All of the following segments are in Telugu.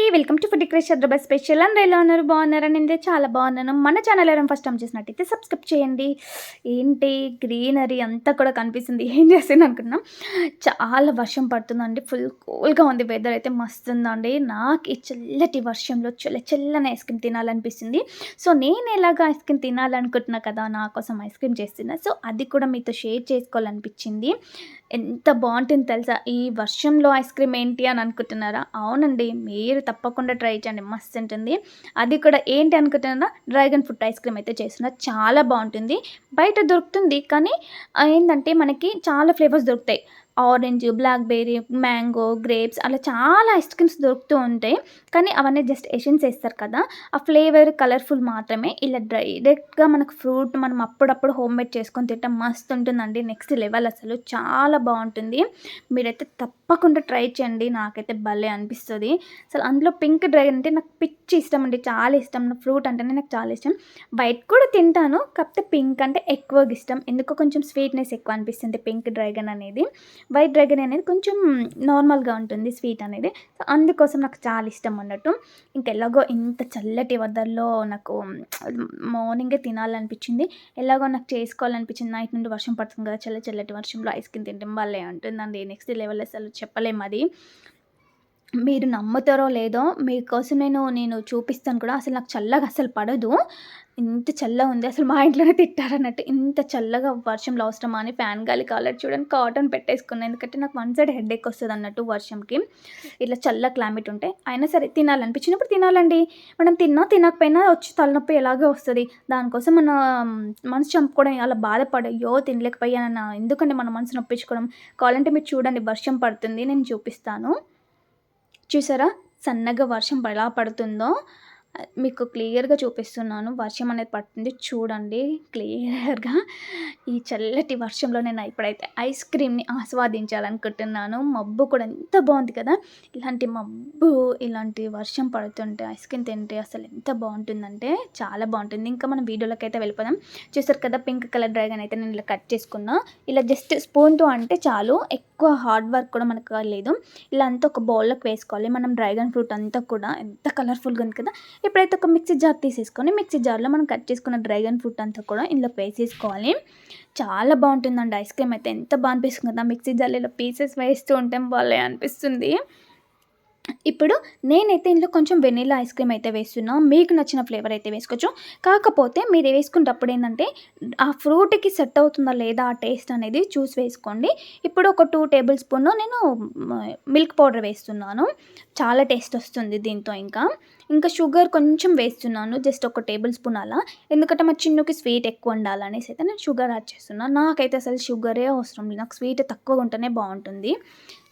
Welcome to food crush Hyderabad special. అందరూ ఎలా ఉన్నారు? బాగున్నారా? నేనైతే చాలా బాగున్నాను. మన ఛానల్ ఎవరైనా ఫస్ట్ టైం చూసినట్టయితే సబ్స్క్రైబ్ చేయండి. ఏంటి గ్రీనరీ అంతా కూడా కనిపిస్తుంది. ఏం చేస్తుంది అనుకున్నాం, చాలా వర్షం పడుతుందండి. ఫుల్ కూల్గా ఉంది, వెదర్ అయితే మస్తు ఉందండి. నాకు ఈ చల్లటి వర్షంలో చల్లని ఐస్ క్రీమ్ తినాలనిపిస్తుంది. సో నేను ఎలాగ ఐస్ క్రీమ్ తినాలనుకుంటున్నా కదా, నా కోసం ఐస్ క్రీమ్ చేస్తున్నా. సో అది కూడా మీతో షేర్ చేసుకోవాలనిపించింది. ఎంత బాగుంటుంది తెలుసా ఈ వర్షంలో ఐస్ క్రీమ్ ఏంటి అని అనుకుంటున్నారా? అవునండి, మీరు తప్పకుండా ట్రై చేయండి, మస్తు ఉంటుంది. అది కూడా ఏంటి అనుకుంటున్నారా, డ్రాగన్ ఫ్రూట్ ఐస్ క్రీమ్ అయితే చేస్తున్నా. చాలా బాగుంటుంది. బయట దొరుకుతుంది కానీ ఏంటంటే మనకి చాలా ఫ్లేవర్స్ దొరుకుతాయి. ఆరెంజ్, బ్లాక్‌బెర్రీ, మ్యాంగో, గ్రేప్స్ అలా చాలా ఐస్ క్రీమ్స్ దొరుకుతూ ఉంటాయి. కానీ అవన్నీ జస్ట్ ఎసెన్స్ ఏస్తారు కదా, ఆ ఫ్లేవర్ కలర్‌ఫుల్ మాత్రమే. ఇలా డైరెక్ట్‌గా మనకు ఫ్రూట్ మనం అప్పుడప్పుడు హోమ్‌మేడ్ చేసుకొని తింటే మస్తు ఉంటుందండి. నెక్స్ట్ లెవెల్, అసలు చాలా బాగుంటుంది. మీరైతే తప్పకుండా ట్రై చేయండి. నాకైతే భలే అనిపిస్తది. అసలు అందులో పింక్ డ్రాగన్ అంటే నాకు పిచ్చి ఇష్టం అండి, చాలా ఇష్టం. ఫ్రూట్ అంటేనే నాకు చాలా ఇష్టం. వైట్ కూడా తింటాను, కాకపోతే పింక్ అంటే ఎక్కువగా ఇష్టం. ఎందుకో కొంచెం స్వీట్‌నెస్ ఎక్కువ అనిపిస్తుంది పింక్ డ్రాగన్ అనేది. వైట్ డ్రాగన్ అనేది కొంచెం నార్మల్‌గా ఉంటుంది స్వీట్ అనేది. సో అందుకోసం నాకు చాలా ఇష్టం అన్నట్టు. ఇంకెలాగో ఇంత చల్లటి వెదర్‌లో నాకు మార్నింగే తినాలనిపించింది. ఎలాగో నాకు చేసుకోవాలనిపించింది. నైట్ నుండి వర్షం పడుతుంది కదా, చల్లటి వర్షంలో ఐస్ క్రీమ్ తింటే భలే ఉంటుందండి. నెక్స్ట్ లెవెల్, అసలు చెప్పలేము అది. మీరు నమ్ముతారో లేదో, మీకోసం నేను చూపిస్తాను కూడా. అసలు నాకు చల్లగా అస్సలు పడదు. ఇంత చల్లగా ఉంది. అసలు మా ఇంట్లోనే తిట్టారన్నట్టు. ఇంత చల్లగా వర్షంలో అవసరమా అని ఫ్యాన్ గాలి కాలేదు చూడండి, కాటన్ పెట్టేసుకున్నా. ఎందుకంటే నాకు వన్ సైడ్ హెడేక్ వస్తదన్నట్టు వర్షంకి. ఇట్లా చల్ల క్లైమేట్ ఉంటే. అయినా సరే తినాలనిపించినప్పుడు తినాలండి. మనం తిన్నా తినకపోయినా వచ్చి తలనొప్పి ఎలాగో వస్తది. దానికోసం మన మనసు చంపుకోవడం, అలా బాధపడి అయ్యో తినలేకపోయానన్న ఎందుకండి మన మనసు నొప్పించుకోవడం. కావాలంటే మీరు చూడండి, వర్షం పడుతుంది, నేను చూపిస్తాను. చూసారా సన్నగా వర్షం ఎలా పడుతుందో, మీకు క్లియర్‌గా చూపిస్తున్నాను. వర్షం అనేది పడుతుంది చూడండి క్లియర్‌గా. ఈ చల్లటి వర్షంలో నేను ఇప్పుడైతే ఐస్ క్రీమ్‌ని ఆస్వాదించాలనుకుంటున్నాను. మబ్బు కూడా ఎంత బాగుంది కదా! ఇలాంటి మబ్బు, ఇలాంటి వర్షం పడుతుంటే ఐస్ క్రీమ్ తింటే అసలు ఎంత బాగుంటుందంటే చాలా బాగుంటుంది. ఇంకా మనం వీడియోలోకైతే వెళ్ళిపోదాం. చూసారు కదా, పింక్ కలర్ డ్రాగన్ అయితే నేను ఇలా కట్ చేసుకున్నా. ఇలా జస్ట్ స్పూన్‌తో అంటే చాలు, ఎక్కువ హార్డ్ వర్క్ కూడా మనకు లేదు. ఇలా అంతా ఒక బౌల్‌లోకి వేసుకోవాలి. మనం డ్రాగన్ ఫ్రూట్ అంతా కూడా ఎంత కలర్‌ఫుల్‌గా ఉంది కదా! ఇప్పుడైతే ఒక మిక్సీ జార్ తీసేసుకొని, మిక్సీ జార్లో మనం కట్ చేసుకున్న డ్రాగన్ ఫ్రూట్ అంతా కూడా ఇందులోకి వేసేసుకోవాలి. చాలా బాగుంటుందండి ఐస్ క్రీమ్ అయితే. ఎంత బాగా అనిపిస్తుంది కదా, మిక్సీ జార్లో ఇలా పీసెస్ వేస్తూ ఉంటే భలే అనిపిస్తుంది. ఇప్పుడు నేనైతే ఇందులో కొంచెం వెనిల్లా ఐస్ క్రీమ్ అయితే వేస్తున్నా. మీకు నచ్చిన ఫ్లేవర్ అయితే వేసుకోవచ్చు. కాకపోతే మీరు వేసుకునేటప్పుడు ఏంటంటే, ఆ ఫ్రూట్‌కి సెట్ అవుతుందా లేదా ఆ టేస్ట్ అనేది చూసి వేసుకోండి. ఇప్పుడు ఒక 2 టేబుల్ స్పూన్ నేను మిల్క్ పౌడర్ వేస్తున్నాను. చాలా టేస్ట్ వస్తుంది దీంతో. ఇంకా షుగర్ కొంచెం వేస్తున్నాను, జస్ట్ ఒక టేబుల్ స్పూన్ అలా. ఎందుకంటే మా చిన్నుకి స్వీట్ ఎక్కువ ఉండాలనేసి అయితే నేను షుగర్ యాడ్ చేస్తున్నాను. నాకైతే అసలు షుగరే అవసరం లేదు, నాకు స్వీట్ తక్కువగా ఉంటేనే బాగుంటుంది.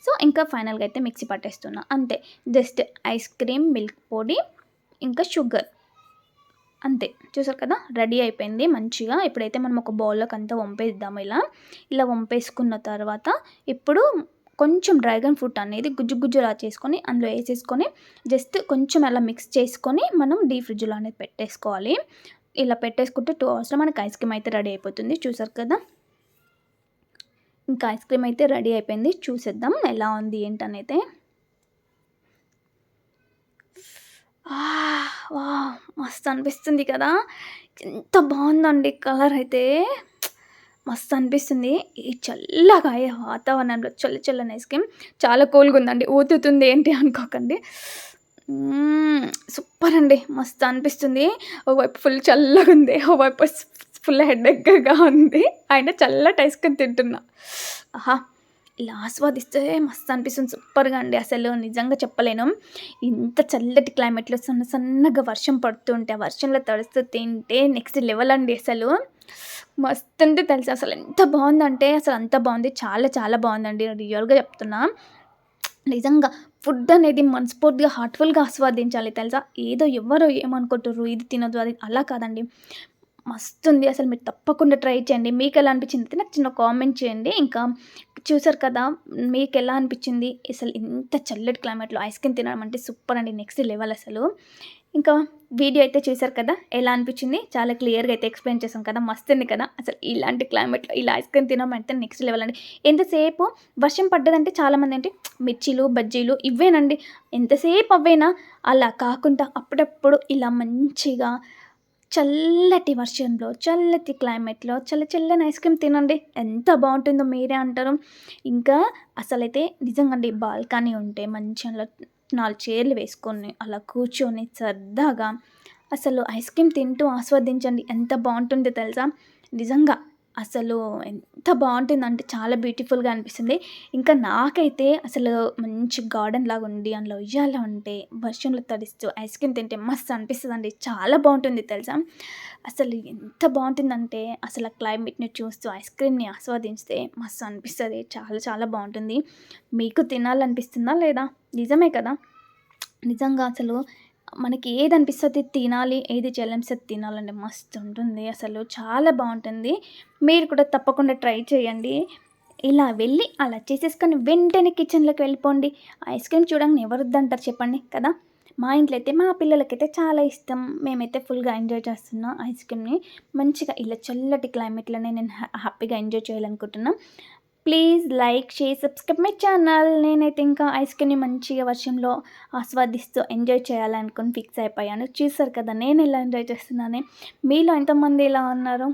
సో ఇంకా ఫైనల్‌గా అయితే మిక్సీ పట్టేస్తున్నా అంతే. జస్ట్ ఐస్ క్రీమ్, మిల్క్ పొడి, ఇంకా షుగర్, అంతే. చూసారు కదా, రెడీ అయిపోయింది మంచిగా. ఇప్పుడైతే మనం ఒక బౌల్‌లోకి అంతా వంపేద్దాము ఇలా వంపేసుకున్న తర్వాత ఇప్పుడు కొంచెం డ్రాగన్ ఫ్రూట్ అనేది గుజ్జులా చేసుకొని అందులో వేసేసుకొని జస్ట్ కొంచెం అలా మిక్స్ చేసుకొని మనం డీప్ ఫ్రిడ్జ్‌లో అనేది పెట్టేసుకోవాలి. ఇలా పెట్టేసుకుంటే 2 అవర్స్‌లో మనకి ఐస్ క్రీమ్ అయితే రెడీ అయిపోతుంది. చూసారు కదా, ఇంకా ఐస్ క్రీమ్ అయితే రెడీ అయిపోయింది. చూసేద్దాం ఎలా ఉంది ఏంటనైతే. వావ్! మస్తు అనిపిస్తుంది కదా! ఎంత బాగుందండి కలర్ అయితే. మస్తు అనిపిస్తుంది. ఈ చల్లగా అయ్యే వాతావరణంలో చల్లని ఐస్ క్రీమ్ చాలా కూల్‌గా ఉందండి. ఊతుతుంది ఏంటి అనుకోకండి. సూపర్ అండి, మస్తు అనిపిస్తుంది. ఓవైపు ఫుల్ చల్లగా ఉంది, ఓవైపు ఫుల్ హెడేక్‌గా ఉంది. అయినా చల్లటి ఐస్ క్రీమ్ తింటున్నా. ఆహా! ఇలా ఆస్వాదిస్తే మస్తు అనిపిస్తుంది. సూపర్‌గా అండి, అసలు నిజంగా చెప్పలేను. ఇంత చల్లటి క్లైమేట్‌లో సన్నగా వర్షం పడుతుంటే, ఆ వర్షంలో తడుస్తూ తింటే నెక్స్ట్ లెవెల్ అండి అసలు. మస్తుంటే తెలుసా, అసలు ఎంత బాగుందంటే అసలు అంత బాగుంది. చాలా బాగుందండి, రియల్‌గా చెప్తున్నా. నిజంగా ఫుడ్ అనేది మనస్ఫూర్తిగా హార్ట్‌ఫుల్‌గా ఆస్వాదించాలి తెలుసా. ఏదో ఎవ్వరో ఏమనుకుంటుర్రు, ఇది తినొద్దు అది అలా కాదండి. మస్తుంది. అసలు మీరు తప్పకుండా ట్రై చేయండి. మీకెలా అనిపించింది అయితే నాకు చిన్న కామెంట్ చేయండి. ఇంకా చూసారు కదా! మీకెలా అనిపిచ్చింది? అసలు ఇంత చల్లటి క్లైమేట్‌లో ఐస్ క్రీమ్ తినడం అంటే సూపర్ అండి. నెక్స్ట్ లెవెల్ అసలు. ఇంకా వీడియో అయితే చూసారు కదా! ఎలా అనిపిచ్చింది? చాలా క్లియర్‌గా అయితే ఎక్స్‌ప్లెయిన్ చేశాం కదా! మస్తుంది కదా! అసలు ఇలాంటి క్లైమేట్‌లో ఇలా ఐస్ క్రీమ్ తినడం అంటే నెక్స్ట్ లెవెల్ అండి. ఎంతసేపు వర్షం పడ్డదంటే చాలామంది ఏంటి మిర్చీలు, బజ్జీలు ఇవ్వేనండి. ఎంతసేపు అవ్వేనా? అలా కాకుండా అప్పుడప్పుడు ఇలా మంచిగా చల్లటి వర్షంలో, చల్లటి క్లైమేట్‌లో చల్లని ఐస్ క్రీమ్ తినండి. ఎంత బావుంటుందో మీరే అంటారు. ఇంకా అసలైతే నిజంగా అండి బాల్కనీ ఉంటే మంచిగా అలా 4 చైర్లు వేసుకొని, అలా కూర్చొని సరదాగా అసలు ఐస్ క్రీమ్ తింటూ ఆస్వాదించండి. ఎంత బావుంటుందో తెలుసా? నిజంగా అసలు ఎంత బావుంటుందంటే చాలా బ్యూటిఫుల్‌గా అనిపిస్తుంది. ఇంకా నాకైతే అసలు మంచి గార్డెన్‌లాగా ఉండి, అందులో ఉయ్యాల ఉంటే, వర్షంలో తడుస్తూ ఐస్ క్రీమ్ తింటే మస్తు అనిపిస్తదండి. చాలా బావుంటుంది తెలుసా? అసలు ఎంత బావుంటుందంటే, అసలు ఆ క్లైమేట్‌ని చూస్తూ ఐస్ క్రీమ్‌ని ఆస్వాదిస్తే మస్తు అనిపిస్తది. చాలా చాలా బావుంటుంది. మీకు తినాలనిపిస్తుందా లేదా? నిజమే కదా! నిజంగా అసలు మనకి ఏదనిపిస్తది తినాలి, ఏది చేయాలనిపిస్తది తినాలండి. మస్తుంటుంది అసలు. చాలా బావుంటుంది. మీరు కూడా తప్పకుండా ట్రై చేయండి. ఇలా వెళ్ళి అలా చేసేసుకొని వెంటనే కిచెన్‌లోకి వెళ్ళిపోండి. ఐస్ క్రీమ్ చూడంగానే ఎవరొద్దంటారు చెప్పండి కదా! మా ఇంట్లో అయితే మా పిల్లలకైతే చాలా ఇష్టం. మేమైతే ఫుల్‌గా ఎంజాయ్ చేస్తున్నాం ఐస్ క్రీమ్‌ని. మంచిగా ఇలా చల్లటి క్లైమేట్‌లోనే నేను హ్యాపీగా ఎంజాయ్ చేయాలనుకుంటున్నా. Please like, share, subscribe my channel. నేనైతే ఇంకా ఐస్ క్రీమ్‌ని మంచిగా వర్షంలో ఆస్వాదిస్తూ ఎంజాయ్ చేయాలనుకుని ఫిక్స్ అయిపోయాను. చూసారు కదా నేనెలా ఎంజాయ్ చేస్తున్నానని. మీలో ఎంతమంది ఇలా ఉన్నారు?